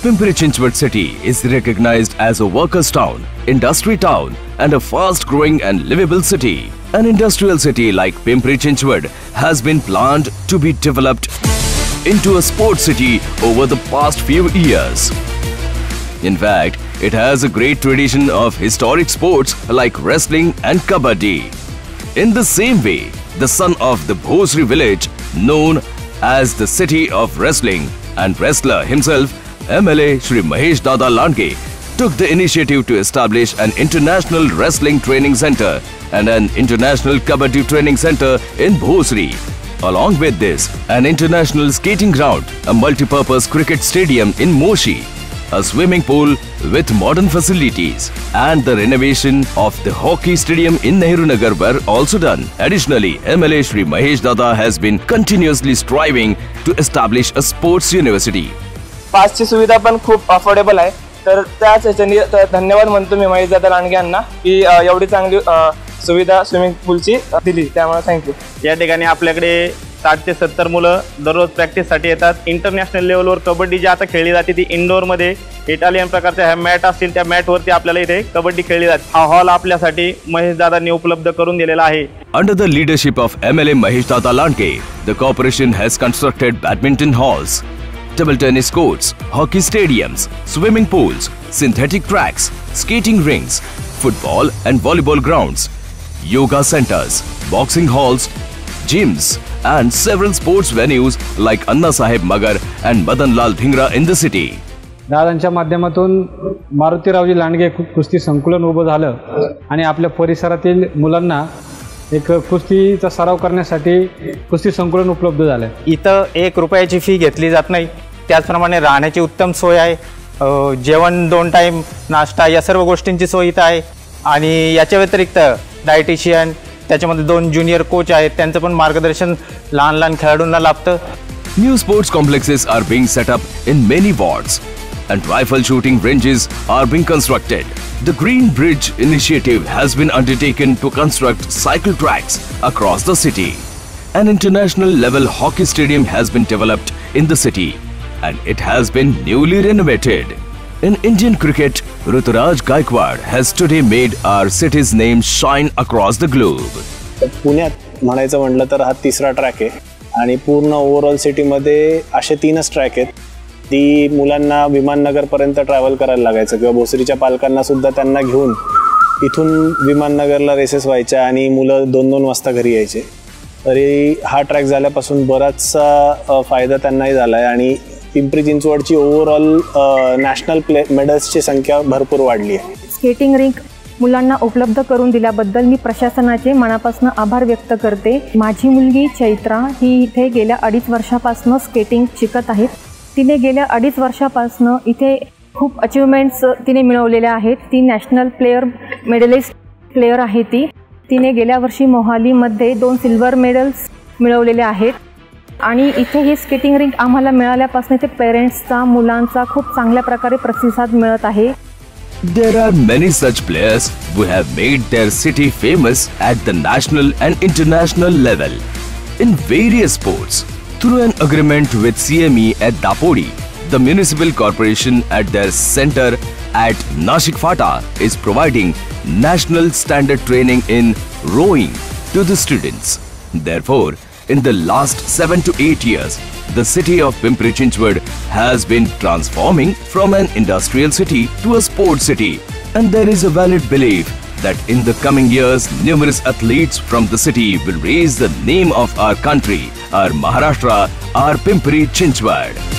Pimpri Chinchwad city is recognized as a workers' town, industry town, and a fast-growing and livable city. An industrial city like Pimpri Chinchwad has been planned to be developed into a sports city over the past few years. In fact, it has a great tradition of historic sports like wrestling and kabaddi. In the same way, the son of the Bhosri village, known as the city of wrestling, and wrestler himself, MLA Shri Mahesh Dada Landge, took the initiative to establish an international wrestling training center and an international kabaddi training center in Bhosri. Along with this, an international skating ground, a multi-purpose cricket stadium in Moshi, a swimming pool with modern facilities, and the renovation of the hockey stadium in Nehru Nagar were also done. Additionally, MLA Shri Mahesh Dada has been continuously striving to establish a sports university. पासची सुविधा पण खूप affordable आहे, तर त्याच ह्याच्यानी धन्यवाद म्हणतो मी महेश दादा लांडगे यांना की एवढी चांगली सुविधा स्विमिंग पूलची दिली, त्यामुळे थँक्यू. या ठिकाणी आपल्याकडे 60 ते 70 मुलं दररोज प्रॅक्टिससाठी येतात. इंटरनॅशनल लेवलवर कबड्डी जी आता खेळली जाते ती इंडोरमध्ये इटालियन प्रकारच्या ह्या मॅट असतील, त्या मॅटवरती आपल्याला इथे कबड्डी खेळली जाते. हा हॉल आपल्यासाठी महेश दादांनी उपलब्ध करून दिलेला आहे. Under the leadership of MLA Mahesh Dada Landge, the corporation has constructed badminton halls, table tennis courts, hockey stadiums, swimming pools, synthetic tracks, skating rinks, football and volleyball grounds, yoga centers, boxing halls, gyms, and several sports venues like Anna Sahib Magar and Madan Lal Dhingra in the city. दादांच्या माध्यमातून मारुतीरावजी लांडगे कुस्ती संकुलन उभं झालं आणि आपल्या परिसरातील मुलांना एक कुस्तीचा सराव करण्यासाठी कुस्ती संकुलन उपलब्ध झालं. इथं 1 रुपयाची फी घेतली जात नाही. त्याचप्रमाणे राहण्याची उत्तम सोय आहे. जेवण 2 टाइम, नाश्ता या सर्व गोष्टींची सोय इथं आहे. आणि याच्या व्यतिरिक्त डायटिशियन, त्याच्यामध्ये 2 ज्युनियर कोच आहेत, त्यांचं पण मार्गदर्शन लहान खेळाडूंना लाभतं. New sports complexes are being set up in many wards and rifle shooting ranges are being constructed. The Green Bridge initiative has been undertaken to construct cycle tracks across the city. An international level hockey stadium has been developed in the city and it has been newly renovated. In Indian cricket, Ruturaj Gaikwad has today made our city's name shine across the globe. पुण्यात म्हणायचं म्हटलं तर हा 3रा track आहे आणि पूर्ण overall सिटीमध्ये असे 3च ट्रॅक आहेत. ती मुलांना विमाननगरपर्यंत ट्रॅव्हल करायला लागायचं किंवा भोसरीच्या पालकांना सुद्धा त्यांना घेऊन इथून विमाननगरला रेसेस व्हायच्या आणि मुलं 2-2 वाजता घरी यायचे. तरी हा ट्रॅक झाल्यापासून बराचसा फायदा त्यांनाही झाला आहे आणि पिंपरी चिंचवडची ओव्हरऑल नॅशनल मेडल्सची संख्या भरपूर वाढली आहे. स्केटिंग रिंक मुलांना उपलब्ध करून दिल्याबद्दल मी प्रशासनाचे मनापासून आभार व्यक्त करते. माझी मुलगी चैत्रा ही इथे गेल्या 2.5 वर्षापासून स्केटिंग शिकत आहे. तिने गेल्या 2.5 वर्षापासून इथे खूप अचिव्हमेंट्स तिने मिळवलेल्या आहेत. ती नॅशनल मेडलिस्ट प्लेयर आहे. तिने गेल्या वर्षी मोहालीमध्ये 2 सिल्वर मेडल्स मिळवलेले आहेत. आणि इथे ही स्केटिंग रिंक आम्हाला मिळाल्यापासून इथे पेरेंट्सचा, मुलांचा खूप चांगल्या प्रकारे प्रतिसाद मिळत आहे. There are many such players who have made their city famous at the national and international level in various sports. Through an agreement with CME at Dapodi, the municipal corporation at their center at Nashik Fata is providing national standard training in rowing to the students. Therefore, in the last 7 to 8 years, the city of Pimpri Chinchwad has been transforming from an industrial city to a sports city. And there is a valid belief that in the coming years, numerous athletes from the city will raise the name of our country, our Maharashtra, our Pimpri Chinchwad.